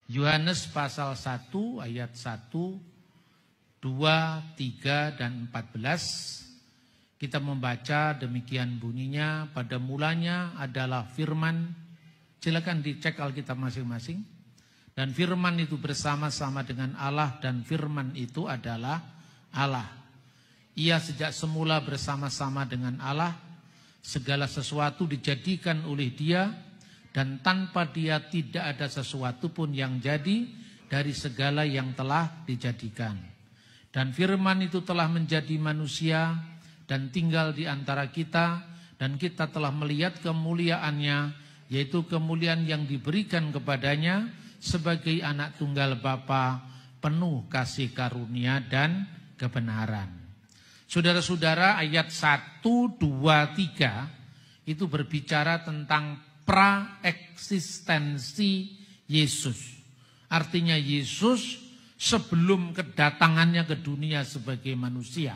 Yohanes pasal 1 ayat 1, 2, 3, dan 14. Kita membaca demikian bunyinya, pada mulanya adalah firman. Silakan dicek Alkitab masing-masing. Dan firman itu bersama-sama dengan Allah, dan firman itu adalah Allah. Ia sejak semula bersama-sama dengan Allah. Segala sesuatu dijadikan oleh Dia, dan tanpa Dia tidak ada sesuatu pun yang jadi dari segala yang telah dijadikan. Dan firman itu telah menjadi manusia dan tinggal di antara kita, dan kita telah melihat kemuliaannya, yaitu kemuliaan yang diberikan kepadanya sebagai anak tunggal Bapa, penuh kasih karunia dan kebenaran. Saudara-saudara, ayat 1, 2, 3 itu berbicara tentang praeksistensi Yesus. Artinya Yesus sebelum kedatangannya ke dunia sebagai manusia,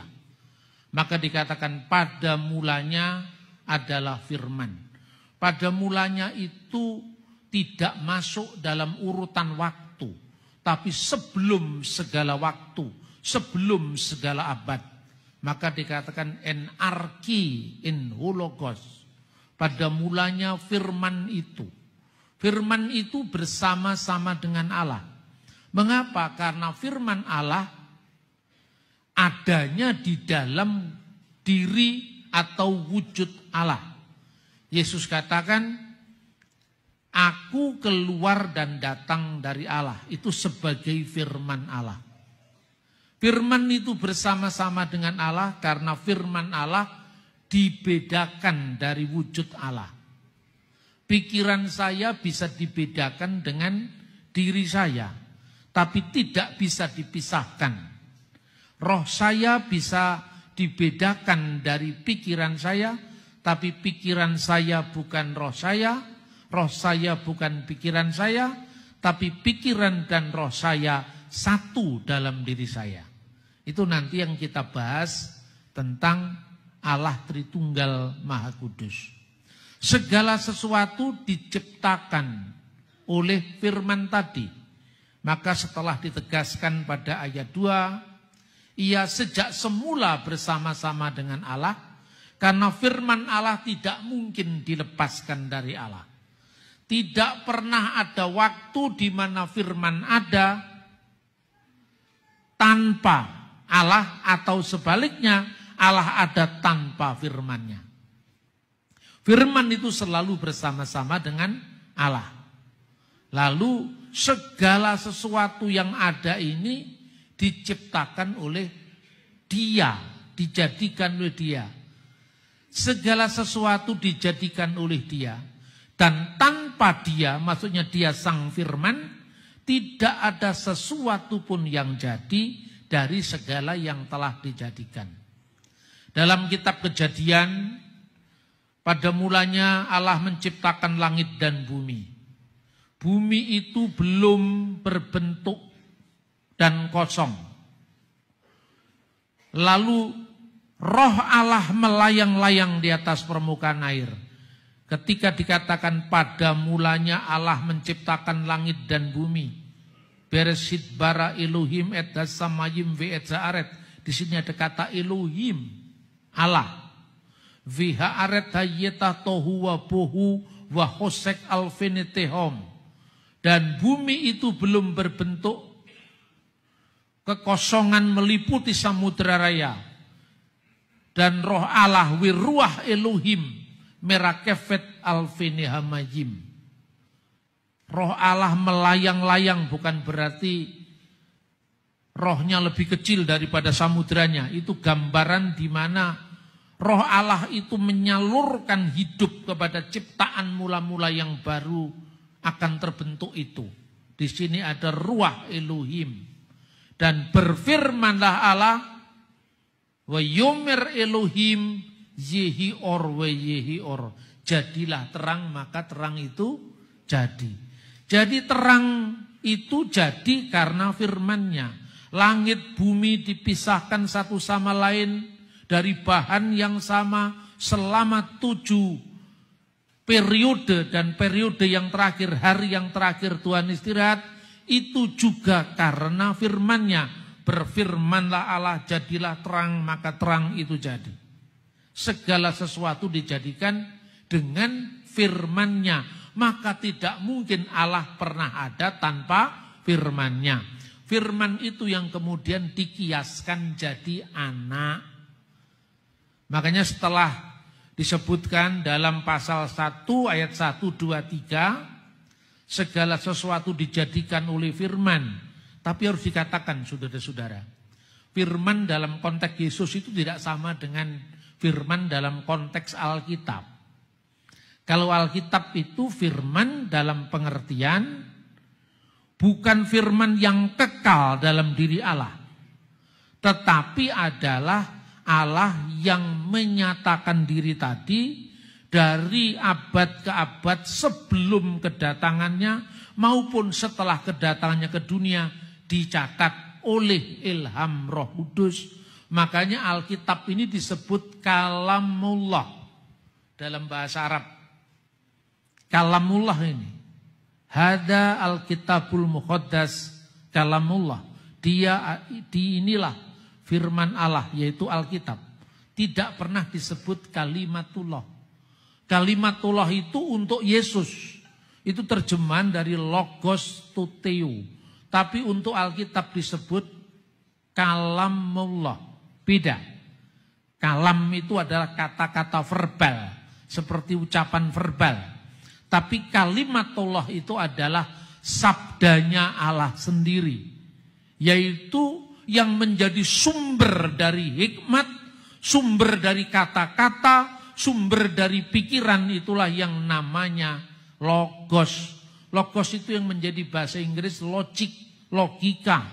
maka dikatakan pada mulanya adalah firman. Pada mulanya itu tidak masuk dalam urutan waktu, tapi sebelum segala waktu, sebelum segala abad. Maka dikatakan en arki in hologos. Pada mulanya firman itu. Firman itu bersama-sama dengan Allah. Mengapa? Karena firman Allah adanya di dalam diri atau wujud Allah. Yesus katakan, aku keluar dan datang dari Allah. Itu sebagai firman Allah. Firman itu bersama-sama dengan Allah karena firman Allah dibedakan dari wujud Allah. Pikiran saya bisa dibedakan dengan diri saya, tapi tidak bisa dipisahkan. Roh saya bisa dibedakan dari pikiran saya, tapi pikiran saya bukan roh saya bukan pikiran saya, tapi pikiran dan roh saya satu dalam diri saya. Itu nanti yang kita bahas tentang Allah Tritunggal Maha Kudus. Segala sesuatu diciptakan oleh firman tadi. Maka setelah ditegaskan pada ayat 2, ia sejak semula bersama-sama dengan Allah, karena firman Allah tidak mungkin dilepaskan dari Allah. Tidak pernah ada waktu di mana firman ada tanpa Allah, atau sebaliknya Allah ada tanpa firman-Nya. Firman itu selalu bersama-sama dengan Allah. Lalu segala sesuatu yang ada ini diciptakan oleh Dia, dijadikan oleh Dia. Segala sesuatu dijadikan oleh Dia. Dan tanpa Dia, maksudnya Dia sang firman, tidak ada sesuatu pun yang jadi dari segala yang telah dijadikan. Dalam kitab Kejadian, pada mulanya Allah menciptakan langit dan bumi. Bumi itu belum berbentuk dan kosong. Lalu roh Allah melayang-layang di atas permukaan air. Ketika dikatakan pada mulanya Allah menciptakan langit dan bumi. Bereshit bara Elohim et samayim ve et zaaret. Di sini ada kata Elohim, Allah. Viha aret hayeta tohu wa bohu wa hosek alfenetehom. Dan bumi itu belum berbentuk, kekosongan meliputi samudera raya. Dan roh Allah wiruah Elohim merakefet alfenehamayim. Roh Allah melayang-layang, bukan berarti rohnya lebih kecil daripada samudranya. Itu gambaran di mana roh Allah itu menyalurkan hidup kepada ciptaan mula-mula yang baru akan terbentuk itu. Di sini ada ruah Elohim. Dan berfirmanlah Allah, wa yomer Elohim yehi or wa yehi or. Jadilah terang, maka terang itu jadi. Jadi terang itu jadi karena firman-Nya. Langit bumi dipisahkan satu sama lain dari bahan yang sama selama 7 periode. Dan periode yang terakhir, hari yang terakhir Tuhan istirahat, itu juga karena firman-Nya. Berfirmanlah Allah, jadilah terang, maka terang itu jadi. Segala sesuatu dijadikan dengan firman-Nya. Maka tidak mungkin Allah pernah ada tanpa firman-Nya. Firman itu yang kemudian dikiaskan jadi anak. Makanya setelah disebutkan dalam pasal 1 ayat 1, 2, 3, segala sesuatu dijadikan oleh firman. Tapi harus dikatakan saudara-saudara, firman dalam konteks Yesus itu tidak sama dengan firman dalam konteks Alkitab. Kalau Alkitab itu firman dalam pengertian bukan firman yang kekal dalam diri Allah, tetapi adalah Allah yang menyatakan diri tadi dari abad ke abad sebelum kedatangannya maupun setelah kedatangannya ke dunia dicatat oleh ilham Roh Kudus. Makanya Alkitab ini disebut kalamullah dalam bahasa Arab. Kalamullah ini. Hada Alkitabul Muqaddas kalamullah. Inilah firman Allah yaitu Alkitab. Tidak pernah disebut kalimatullah. Kalimatullah itu untuk Yesus. Itu terjemahan dari logos to theo. Tapi untuk Alkitab disebut kalamullah. Beda. Kalam itu adalah kata-kata verbal. Seperti ucapan verbal. Tapi kalimatullah itu adalah sabdanya Allah sendiri. Yaitu yang menjadi sumber dari hikmat. Sumber dari kata-kata. Sumber dari pikiran, itulah yang namanya logos. Logos itu yang menjadi bahasa Inggris logik, logika.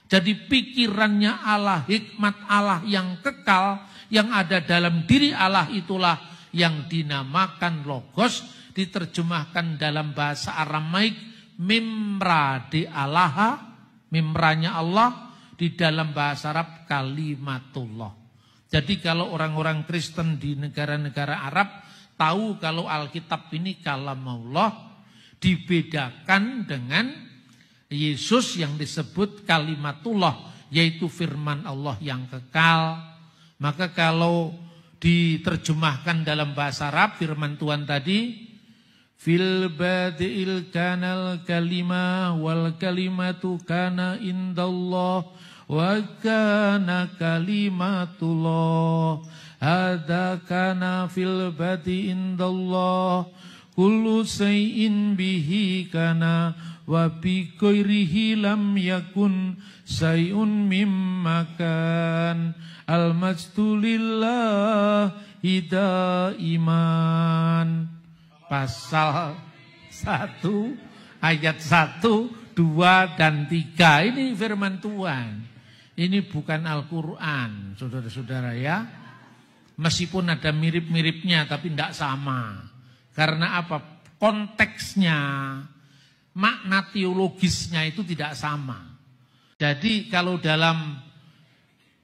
Jadi pikirannya Allah, hikmat Allah yang kekal, yang ada dalam diri Allah itulah yang dinamakan logos, diterjemahkan dalam bahasa Aramaik mimra de Allah, mimranya Allah, di dalam bahasa Arab kalimatullah. Jadi kalau orang-orang Kristen di negara-negara Arab tahu kalau Alkitab ini kalamullah, dibedakan dengan Yesus yang disebut kalimatullah, yaitu firman Allah yang kekal. Maka kalau diterjemahkan dalam bahasa Arab firman Tuhan tadi, fil badi'il kanal kalima wal kalimatu kana indallah wa kana kalimatullah hadza kana fil badi indallah kullu say'in bihi kana wa bi ghairihi lam yakun say'un mimma kan al-majdu lillah iman. Pasal 1 ayat 1, 2 dan 3 ini firman Tuhan. Ini bukan Al-Qur'an, saudara-saudara ya. Meskipun ada mirip-miripnya tapi tidak sama. Karena apa? Konteksnya, makna teologisnya itu tidak sama. Jadi kalau dalam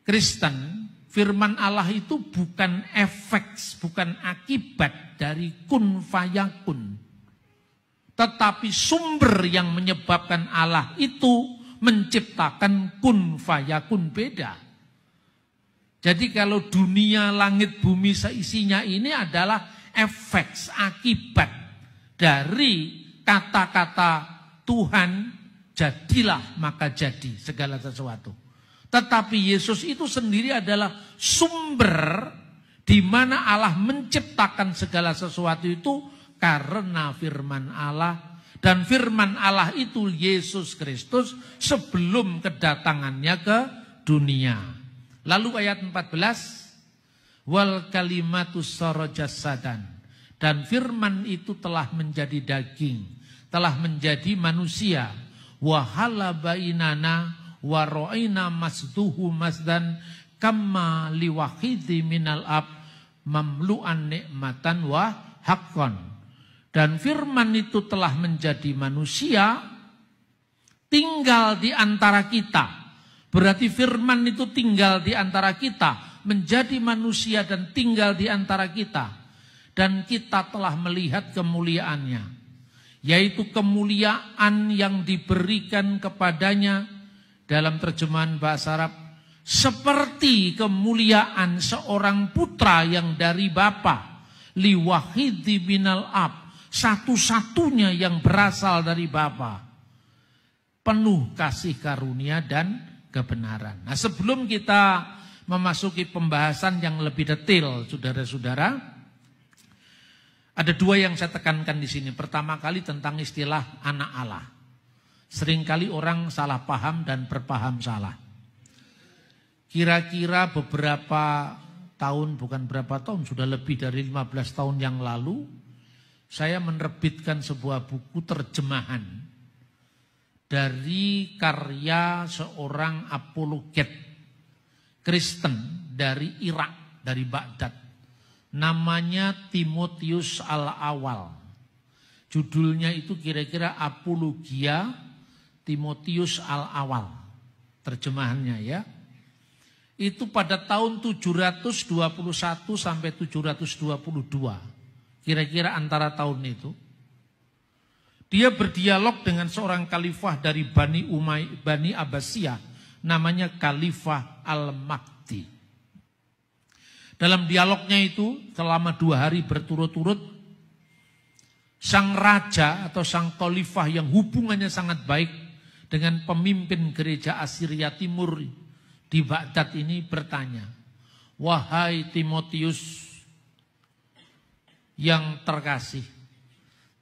Kristen, firman Allah itu bukan efek, bukan akibat dari kun fayakun. Tetapi sumber yang menyebabkan Allah itu menciptakan kun fayakun beda. Jadi kalau dunia, langit, bumi seisinya ini adalah efek, akibat dari kata-kata Tuhan, jadilah maka jadi segala sesuatu. Tetapi Yesus itu sendiri adalah sumber di mana Allah menciptakan segala sesuatu itu karena firman Allah. Dan firman Allah itu Yesus Kristus sebelum kedatangannya ke dunia. Lalu ayat 14, wal kalimatus sara jasadan, dan firman itu telah menjadi daging, telah menjadi manusia, wa hala bainana wa ra'ina masduhu masdan kama liwahidi minal ab mamlu'an nikmatan wa haqqan. Dan firman itu telah menjadi manusia, tinggal di antara kita. Berarti firman itu tinggal di antara kita, menjadi manusia dan tinggal di antara kita. Dan kita telah melihat kemuliaannya, yaitu kemuliaan yang diberikan kepadanya dalam terjemahan bahasa Arab seperti kemuliaan seorang putra yang dari bapa, liwahidi minal ab, satu-satunya yang berasal dari bapa, penuh kasih karunia dan kebenaran. Nah, sebelum kita memasuki pembahasan yang lebih detail, saudara-saudara, ada dua yang saya tekankan di sini. Pertama kali tentang istilah anak Allah. Seringkali orang salah paham dan berpaham salah. Kira-kira beberapa tahun, bukan berapa tahun, sudah lebih dari 15 tahun yang lalu, saya menerbitkan sebuah buku terjemahan dari karya seorang apologet Kristen dari Irak, dari Baghdad. Namanya Timotius Al-Awal. Judulnya itu kira-kira Apologia Timotius Al-Awal. Terjemahannya ya. Itu pada tahun 721 sampai 722. Kira-kira antara tahun itu. Dia berdialog dengan seorang khalifah dari Bani Abbasiyah. Namanya Khalifah Al-Mahdi. Dalam dialognya itu selama 2 hari berturut-turut, sang raja atau sang khalifah yang hubungannya sangat baik dengan pemimpin gereja Assyria Timur di Baghdad ini bertanya, "Wahai Timotius yang terkasih,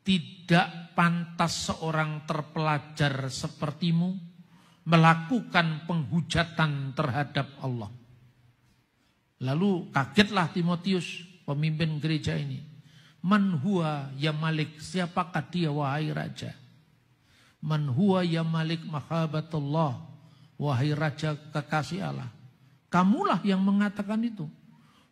tidak pantas seorang terpelajar sepertimu melakukan penghujatan terhadap Allah." Lalu kagetlah Timotius, pemimpin gereja ini. "Man huwa ya malik, siapakah dia wahai raja? Man huwa ya malik mahabbatullah, wahai raja kekasih Allah. Kamulah yang mengatakan itu.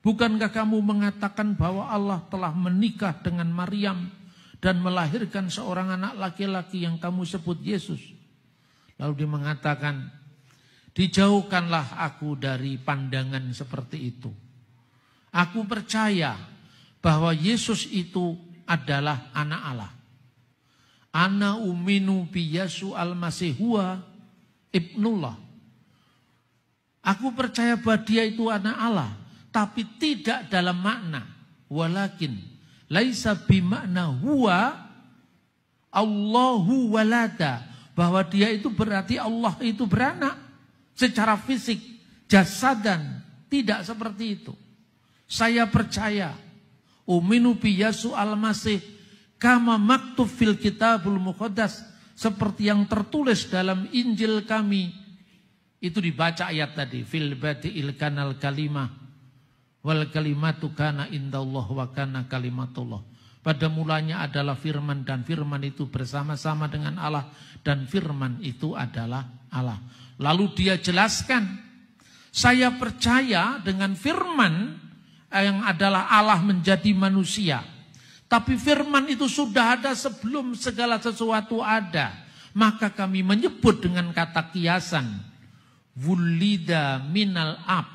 Bukankah kamu mengatakan bahwa Allah telah menikah dengan Maryam dan melahirkan seorang anak laki-laki yang kamu sebut Yesus?" Lalu dia mengatakan, "Dijauhkanlah aku dari pandangan seperti itu. Aku percaya bahwa Yesus itu adalah anak Allah. Ana uminu bi Yesu al-Masih huwa ibnullah." Aku percaya bahwa dia itu anak Allah, tapi tidak dalam makna walakin laisa bimakna huwa Allahu walada, bahwa dia itu berarti Allah itu beranak secara fisik, jasadan, tidak seperti itu. Saya percaya uminu bi Yesu al-Masih kama maktub fil kitabul muqaddas, seperti yang tertulis dalam Injil kami. Itu dibaca ayat tadi, fil badi'il kanal kalimah wal kalimatu kana indallah wa kana kalimatullah. Pada mulanya adalah firman dan firman itu bersama-sama dengan Allah dan firman itu adalah Allah. Lalu dia jelaskan, saya percaya dengan firman yang adalah Allah menjadi manusia. Tapi firman itu sudah ada sebelum segala sesuatu ada. Maka kami menyebut dengan kata kiasan, wulida minal ab,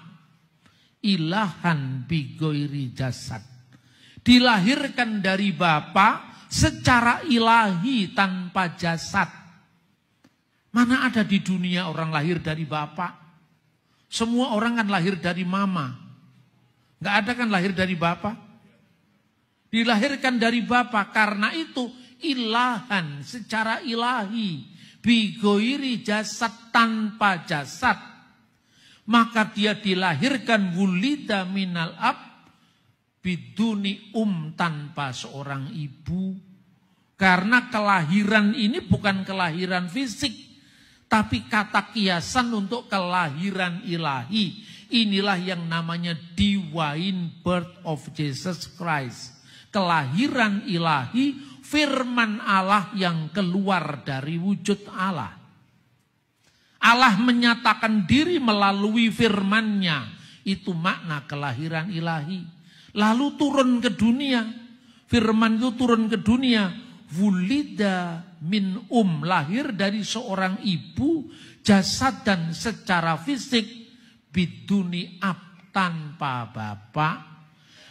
ilahan bigoiri jasad. Dilahirkan dari Bapa secara ilahi tanpa jasad. Mana ada di dunia orang lahir dari Bapa? Semua orang kan lahir dari mama. Gak ada kan lahir dari Bapa? Dilahirkan dari Bapa, karena itu ilahan secara ilahi, bigoiri jasad tanpa jasad. Maka dia dilahirkan wulida minal ab, biduni tanpa seorang ibu. Karena kelahiran ini bukan kelahiran fisik, tapi kata kiasan untuk kelahiran ilahi. Inilah yang namanya divine birth of Jesus Christ. Kelahiran ilahi, firman Allah yang keluar dari wujud Allah. Allah menyatakan diri melalui firman-Nya. Itu makna kelahiran ilahi. Lalu turun ke dunia. Firman itu turun ke dunia. Wulida min lahir dari seorang ibu, jasad dan secara fisik, biduni ab, tanpa bapak.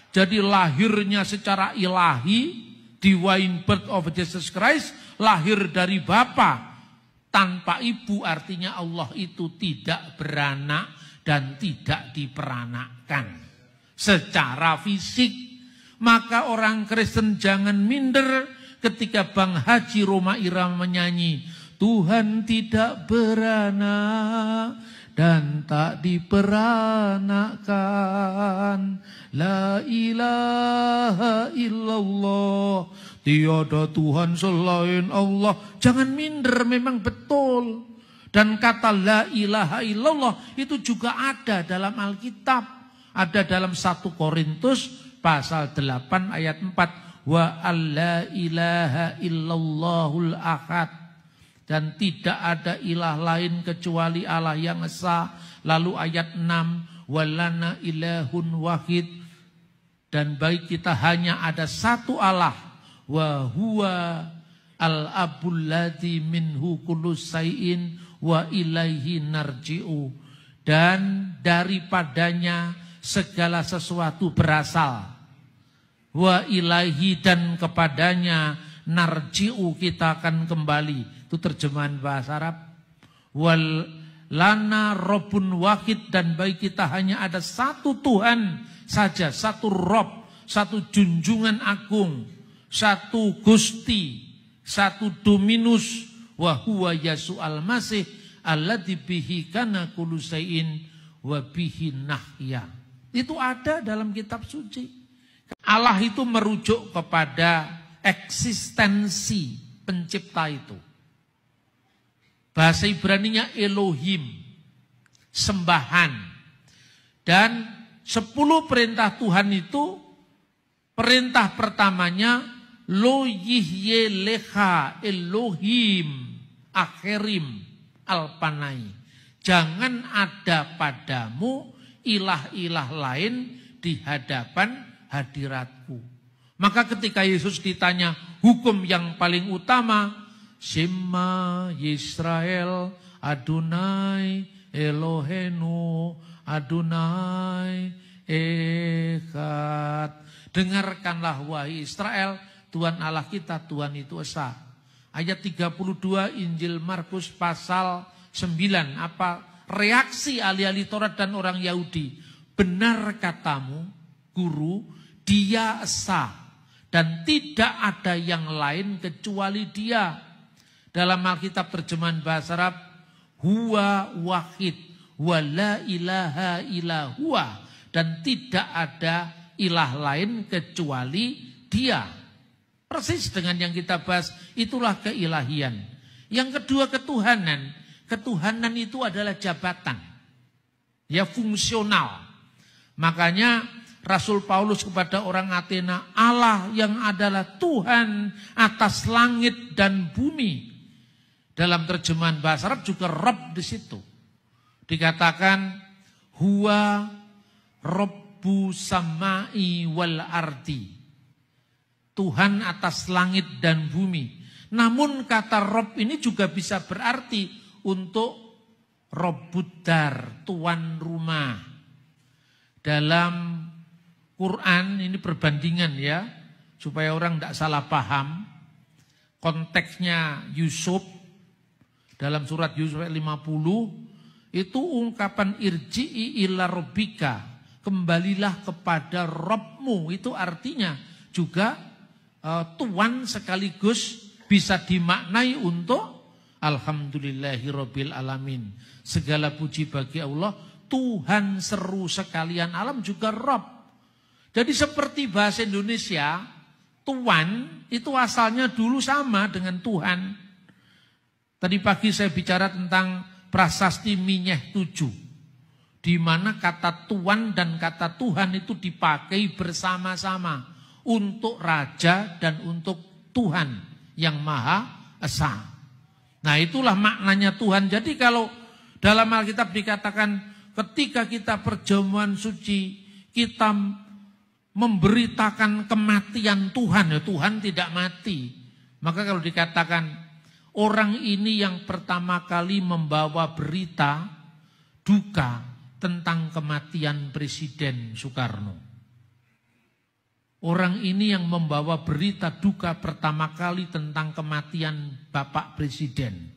Jadi lahirnya secara ilahi, Divine birth of Jesus Christ, lahir dari Bapa tanpa ibu, artinya Allah itu tidak beranak dan tidak diperanakkan secara fisik. Maka orang Kristen jangan minder ketika Bang Haji Roma Irama menyanyi, Tuhan tidak beranak dan tak diperanakkan. La ilaha illallah, tiada Tuhan selain Allah. Jangan minder, memang betul. Dan kata la ilaha illallah itu juga ada dalam Alkitab. Ada dalam 1 Korintus pasal 8 ayat 4. Wa alla ilaha illallahul ahad. Dan tidak ada ilah lain kecuali Allah yang esa. Lalu ayat 6. Walana ilahun wahid. Dan bagi kita hanya ada satu Allah. Wa huwa al-abul ladzi minhu kullu syai'in wa ilaihi narji'u. Dan daripadanya segala sesuatu berasal. Wa ilaihi, dan kepadanya narji'u, kita akan kembali. Itu terjemahan bahasa Arab. Wal lana robun wahid, dan bagi kita hanya ada satu Tuhan saja, satu Rob, satu junjungan agung, satu Gusti, satu Dominus, wa huwa Yasu'al Masih alladzi bihi kana kullu syai'in wa bihi nahya. Itu ada dalam kitab suci. Allah itu merujuk kepada eksistensi pencipta itu. Bahasa Ibraninya Elohim, sembahan. Dan 10 perintah Tuhan itu, perintah pertamanya lo yihye leha Elohim akhirim alpanai. Jangan ada padamu ilah-ilah lain di hadapan hadiratku. Maka ketika Yesus ditanya hukum yang paling utama, Shema Yisrael Adonai Elohenu Adonai Echad. Dengarkanlah wahai Israel, Tuhan Allah kita, Tuhan itu esa. Ayat 32 Injil Markus pasal 9. Apa reaksi ahli-ahli Taurat dan orang Yahudi? Benar katamu, Guru, Dia esa dan tidak ada yang lain kecuali Dia. Dalam Alkitab terjemahan bahasa Arab, Huwa wahid wa la ilaha illa huwa, dan tidak ada ilah lain kecuali Dia. Persis dengan yang kita bahas, itulah keilahian. Yang kedua ketuhanan. Ketuhanan itu adalah jabatan. Ya, fungsional. Makanya Rasul Paulus kepada orang Athena, Allah yang adalah Tuhan atas langit dan bumi. Dalam terjemahan bahasa Arab juga Rob di situ. Dikatakan huwa Robbu samai wal ardi. Tuhan atas langit dan bumi. Namun kata Rob ini juga bisa berarti untuk Robbudar, tuan rumah. Dalam Quran ini perbandingan ya, supaya orang tidak salah paham. Konteksnya Yusuf dalam surat Yusuf 50 itu ungkapan irji'i ila rabbika, kembalilah kepada Robmu. Itu artinya juga tuan sekaligus bisa dimaknai untuk alhamdulillahirabbil alamin. Segala puji bagi Allah, Tuhan seru sekalian alam juga Rob. Jadi seperti bahasa Indonesia, tuan itu asalnya dulu sama dengan Tuhan. Tadi pagi saya bicara tentang prasasti Minyeh 7. Di mana kata tuan dan kata Tuhan itu dipakai bersama-sama. Untuk raja dan untuk Tuhan yang Maha Esa. Nah itulah maknanya Tuhan. Jadi kalau dalam Alkitab dikatakan ketika kita perjamuan suci, kita memberitakan kematian Tuhan, ya Tuhan tidak mati. Maka kalau dikatakan orang ini yang pertama kali membawa berita duka tentang kematian Presiden Soekarno. Orang ini yang membawa berita duka pertama kali tentang kematian Bapak Presiden.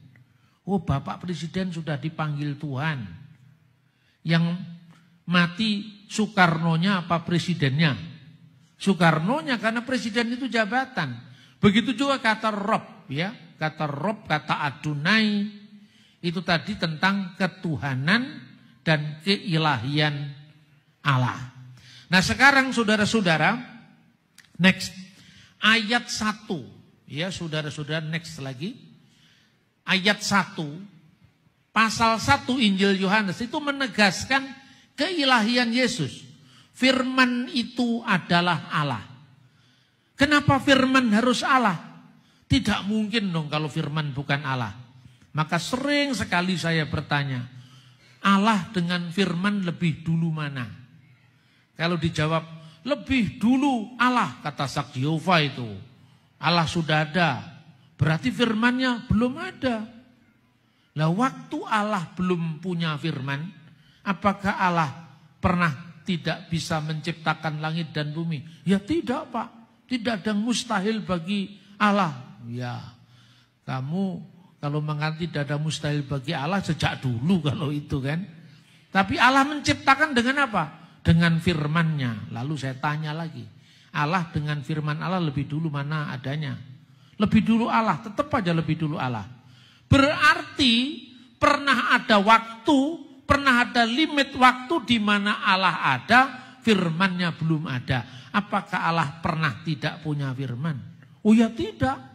Oh, Bapak Presiden sudah dipanggil Tuhan. Yang mati Soekarnonya apa presidennya? Soekarnonya, karena presiden itu jabatan. Begitu juga kata Rob, ya, kata Rob, kata Adonai, itu tadi tentang ketuhanan dan keilahian Allah. Nah sekarang saudara-saudara, next, ayat 1, ya saudara-saudara, next lagi. Ayat 1, pasal 1 Injil Yohanes itu menegaskan keilahian Yesus. Firman itu adalah Allah. Kenapa firman harus Allah? Tidak mungkin dong kalau firman bukan Allah. Maka sering sekali saya bertanya, Allah dengan firman lebih dulu mana? Kalau dijawab, lebih dulu Allah, kata Sak Yehova itu. Allah sudah ada, berarti firmannya belum ada. Lah waktu Allah belum punya firman, apakah Allah pernah tidak bisa menciptakan langit dan bumi? Ya tidak, Pak. Tidak ada yang mustahil bagi Allah. Ya, kamu kalau mengatakan tidak ada mustahil bagi Allah sejak dulu kalau itu kan. Tapi Allah menciptakan dengan apa? Dengan firman-Nya. Lalu saya tanya lagi, Allah dengan firman Allah lebih dulu mana adanya? Lebih dulu Allah, tetap aja lebih dulu Allah. Berarti pernah ada waktu, pernah ada limit waktu di mana Allah ada, firman-Nya belum ada. Apakah Allah pernah tidak punya firman? Oh ya tidak.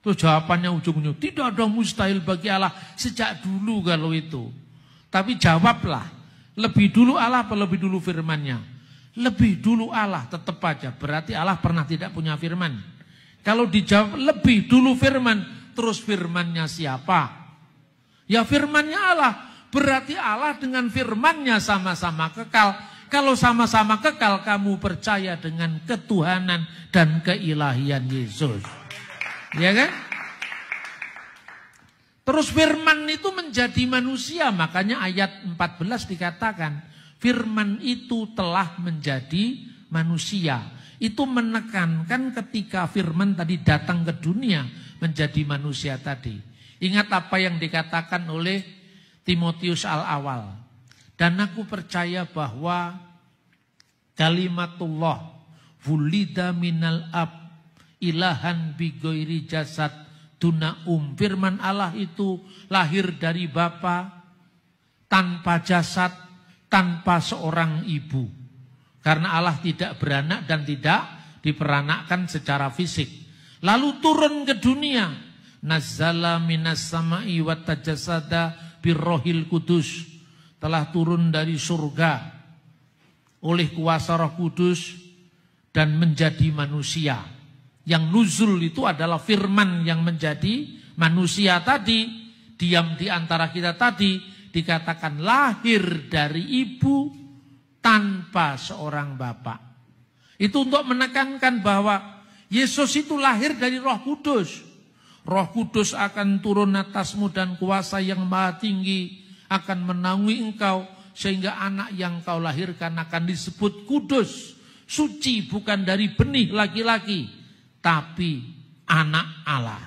Terus jawabannya ujung-ujung, tidak ada mustahil bagi Allah sejak dulu kalau itu. Tapi jawablah, lebih dulu Allah apa lebih dulu firman-Nya? Lebih dulu Allah, tetap aja. Berarti Allah pernah tidak punya firman. Kalau dijawab lebih dulu firman, terus firman-Nya siapa? Ya firman-Nya Allah. Berarti Allah dengan firman-Nya sama-sama kekal. Kalau sama-sama kekal, kamu percaya dengan ketuhanan dan keilahian Yesus. Ya kan? Terus firman itu menjadi manusia. Makanya ayat 14 dikatakan, firman itu telah menjadi manusia. Itu menekankan ketika firman tadi datang ke dunia, menjadi manusia tadi. Ingat apa yang dikatakan oleh Timotius al-awal. Dan aku percaya bahwa kalimatullah wulida minal ab ilahan bigoiri jasad duna firman Allah itu lahir dari Bapa tanpa jasad, tanpa seorang ibu. Karena Allah tidak beranak dan tidak diperanakkan secara fisik. Lalu turun ke dunia. Nazzala minas sama'i wa tajasada birrohil kudus, telah turun dari surga oleh kuasa Roh Kudus dan menjadi manusia. Yang nuzul itu adalah firman yang menjadi manusia tadi, diam di antara kita tadi, dikatakan lahir dari ibu tanpa seorang bapak. Itu untuk menekankan bahwa Yesus itu lahir dari Roh Kudus. Roh Kudus akan turun atasmu dan kuasa yang maha tinggi akan menaungi engkau. Sehingga anak yang kau lahirkan akan disebut kudus. Suci bukan dari benih laki-laki, tapi anak Allah.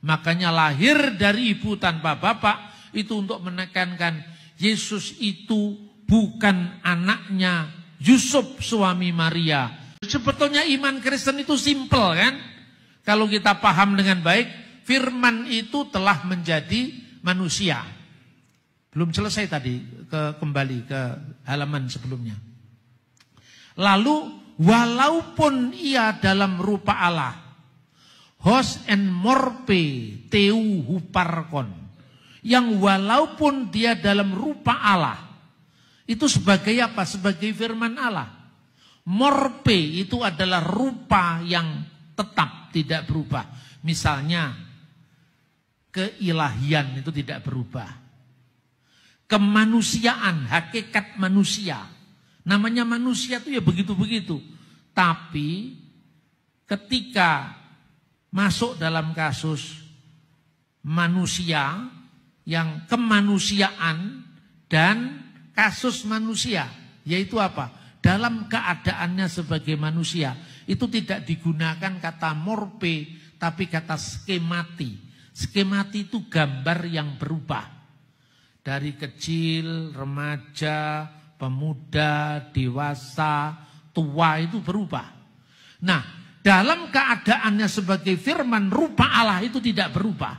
Makanya lahir dari ibu tanpa bapak itu untuk menekankan Yesus itu bukan anaknya Yusuf suami Maria. Sebetulnya iman Kristen itu simpel kan? Kalau kita paham dengan baik, firman itu telah menjadi manusia. Belum selesai tadi, kembali ke halaman sebelumnya. Lalu, walaupun ia dalam rupa Allah, hos en morpe teu huparkon, yang walaupun dia dalam rupa Allah, itu sebagai apa? Sebagai firman Allah. Morpe itu adalah rupa yang tetap, tidak berubah. Misalnya, keilahian itu tidak berubah. Kemanusiaan, hakikat manusia. Namanya manusia itu ya begitu-begitu. Tapi ketika masuk dalam kasus manusia, yang kemanusiaan dan kasus manusia. Yaitu apa? Dalam keadaannya sebagai manusia. itu tidak digunakan kata morpe, tapi kata skemati. Skemati itu gambar yang berubah. Dari kecil, remaja, pemuda, dewasa, tua itu berubah. Nah, dalam keadaannya sebagai firman, rupa Allah itu tidak berubah.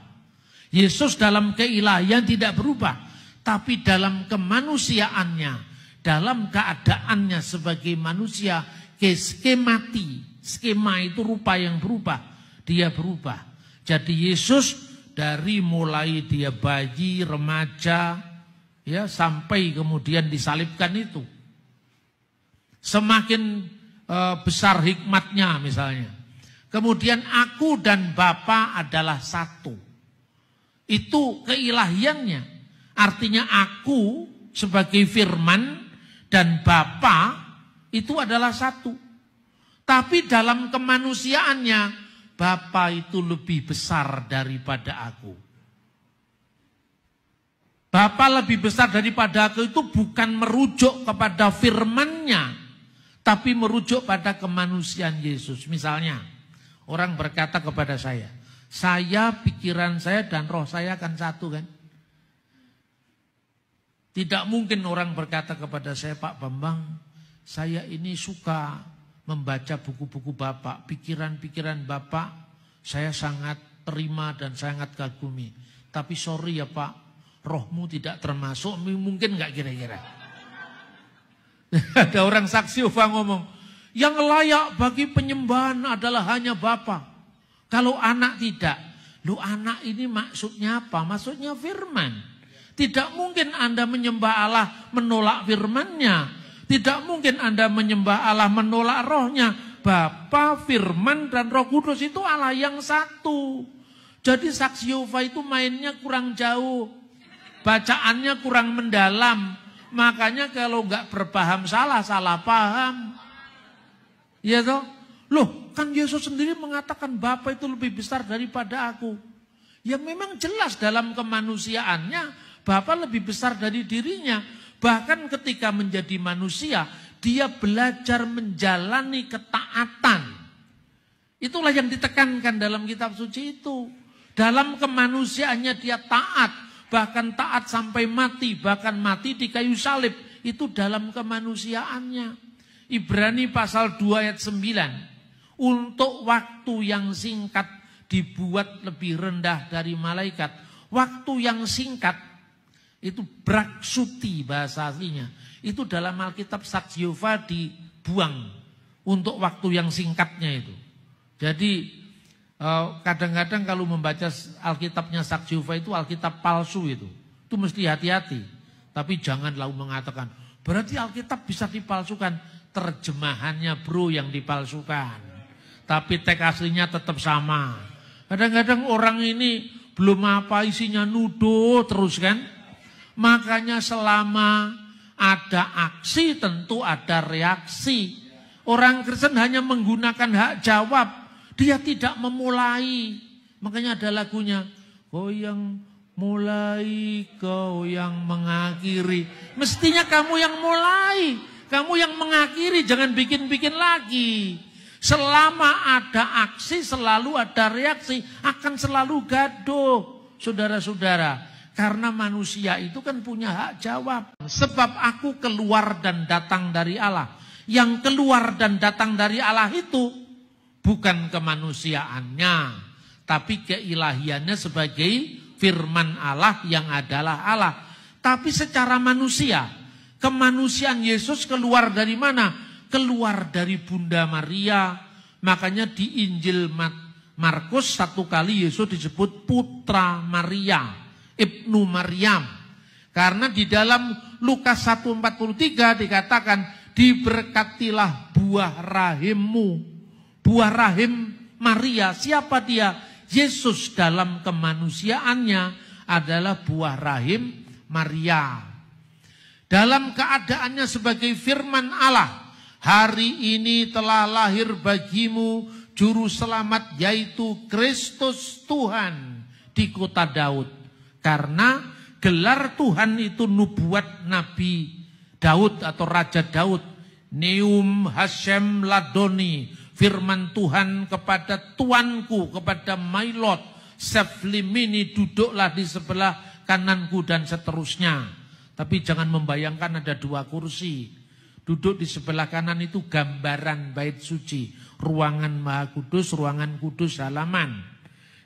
Yesus dalam keilahian tidak berubah. Tapi dalam kemanusiaannya, dalam keadaannya sebagai manusia, skemati. Skema itu rupa yang berubah. Dia berubah. Jadi Yesus dari mulai dia bayi, remaja, ya sampai kemudian disalibkan itu. Semakin besar hikmatnya misalnya. Kemudian aku dan Bapa adalah satu. Itu keilahiannya. Artinya aku sebagai firman dan Bapa itu adalah satu. Tapi dalam kemanusiaannya Bapa itu lebih besar daripada aku. Bapa lebih besar daripada aku itu bukan merujuk kepada firman-Nya, tapi merujuk pada kemanusiaan Yesus. Misalnya, orang berkata kepada saya, pikiran saya dan roh saya akan satu kan? Tidak mungkin orang berkata kepada saya, Pak Bambang, saya ini suka membaca buku-buku Bapak, pikiran-pikiran Bapak, saya sangat terima dan sangat kagumi. Tapi sorry ya Pak, rohmu tidak termasuk, mungkin nggak kira-kira? Ada orang saksi Yehova ngomong, yang layak bagi penyembahan adalah hanya Bapa. Kalau anak tidak, lu anak ini maksudnya apa? Maksudnya firman. Tidak mungkin Anda menyembah Allah menolak firman-Nya. Tidak mungkin Anda menyembah Allah menolak rohnya. Bapa, firman, dan Roh Kudus itu Allah yang satu. Jadi saksi Yehova itu mainnya kurang jauh. Bacaannya kurang mendalam. Makanya kalau nggak berpaham salah paham. Ya toh? Loh, kan Yesus sendiri mengatakan Bapa itu lebih besar daripada aku. Ya memang jelas dalam kemanusiaannya Bapa lebih besar dari dirinya. Bahkan ketika menjadi manusia, dia belajar menjalani ketaatan. Itulah yang ditekankan dalam kitab suci itu. Dalam kemanusiaannya dia taat. Bahkan taat sampai mati. Bahkan mati di kayu salib. Itu dalam kemanusiaannya. Ibrani pasal 2 ayat 9. Untuk waktu yang singkat dibuat lebih rendah dari malaikat. Waktu yang singkat. Itu braksuti bahasa aslinya. Itu dalam Alkitab saksi Yehova dibuang untuk waktu yang singkatnya itu. Jadi kadang-kadang kalau membaca Alkitabnya saksi Yehova itu Alkitab palsu itu. Itu mesti hati-hati. Tapi jangan lalu mengatakan, berarti Alkitab bisa dipalsukan. Terjemahannya bro yang dipalsukan. Tapi teks aslinya tetap sama. Kadang-kadang orang ini belum apa isinya nuduh terus kan. Makanya selama ada aksi tentu ada reaksi. Orang Kristen hanya menggunakan hak jawab. Dia tidak memulai. Makanya ada lagunya. Kau yang mulai, kau yang mengakhiri. Mestinya kamu yang mulai. Kamu yang mengakhiri, jangan bikin-bikin lagi. Selama ada aksi selalu ada reaksi. Akan selalu gaduh. Saudara-saudara. Karena manusia itu kan punya hak jawab. Sebab aku keluar dan datang dari Allah. Yang keluar dan datang dari Allah itu bukan kemanusiaannya. Tapi keilahiannya sebagai firman Allah yang adalah Allah. Tapi secara manusia. Kemanusiaan Yesus keluar dari mana? Keluar dari Bunda Maria. Makanya di Injil Markus satu kali Yesus disebut Putra Maria. Ibnu Maryam. Karena di dalam Lukas 1:43 dikatakan diberkatilah buah rahimmu. Buah rahim Maria. Siapa dia? Yesus dalam kemanusiaannya adalah buah rahim Maria. Dalam keadaannya sebagai firman Allah. Hari ini telah lahir bagimu juru selamat yaitu Kristus Tuhan di kota Daud. Karena gelar Tuhan itu nubuat Nabi Daud atau Raja Daud. Neum Hashem Ladoni. firman Tuhan kepada tuanku, kepada my Lord, Seflimini, duduklah di sebelah kananku dan seterusnya. Tapi jangan membayangkan ada 2 kursi. Duduk di sebelah kanan itu gambaran bait suci, ruangan Maha Kudus, ruangan kudus halaman.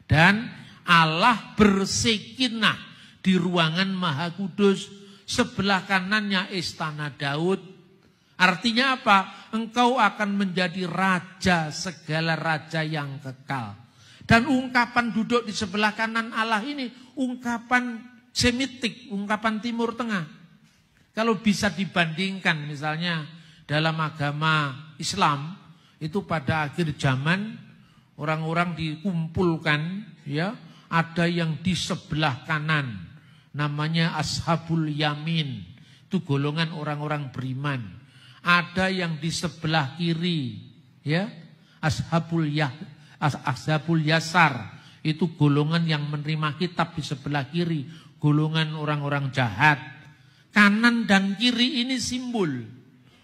Dan Allah bersekinah di ruangan Maha Kudus, sebelah kanannya istana Daud. Artinya apa? Engkau akan menjadi raja, segala raja yang kekal. Dan ungkapan duduk di sebelah kanan Allah ini ungkapan Semitik, ungkapan Timur Tengah. Kalau bisa dibandingkan misalnya dalam agama Islam, itu pada akhir zaman orang-orang dikumpulkan, ya, ada yang di sebelah kanan, namanya Ashabul Yamin, itu golongan orang-orang beriman. Ada yang di sebelah kiri, ya, Ashabul Yasar, itu golongan yang menerima kitab di sebelah kiri, golongan orang-orang jahat. Kanan dan kiri ini simbol,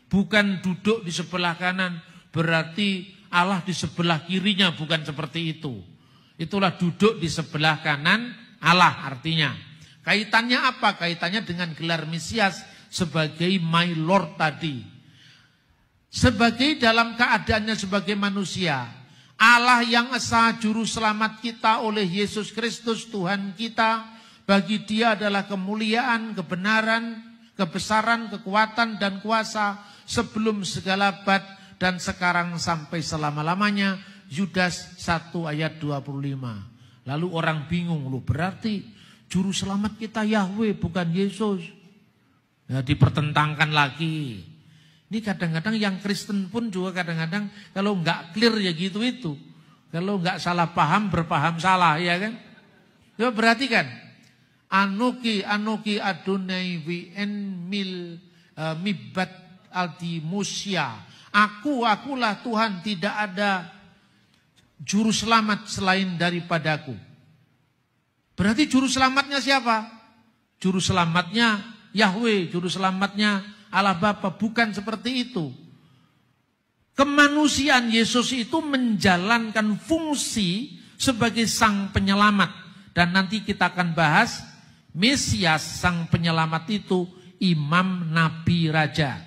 bukan duduk di sebelah kanan berarti Allah di sebelah kirinya, bukan seperti itu. Itulah duduk di sebelah kanan Allah artinya. Kaitannya apa? Kaitannya dengan gelar Mesias sebagai my Lord tadi. Sebagai dalam keadaannya sebagai manusia, Allah yang esa juru selamat kita oleh Yesus Kristus Tuhan kita, bagi Dia adalah kemuliaan, kebenaran, kebesaran, kekuatan dan kuasa sebelum segala abad dan sekarang sampai selama-lamanya. Yudas 1 ayat 25. Lalu orang bingung, loh berarti juru selamat kita Yahweh bukan Yesus. Ya, dipertentangkan lagi. Ini kadang-kadang yang Kristen pun juga kadang-kadang kalau nggak clear ya gitu itu. Kalau nggak salah paham, berpaham salah, ya kan? Coba perhatikan. Anoki Adonai en mil mibat aldi musya. Akulah Tuhan, tidak ada juru selamat selain daripadaku. Berarti juru selamatnya siapa? Juru selamatnya Yahweh, juru selamatnya Allah Bapa, bukan seperti itu. Kemanusiaan Yesus itu menjalankan fungsi sebagai sang penyelamat. Dan nanti kita akan bahas Mesias sang penyelamat itu imam, nabi, raja.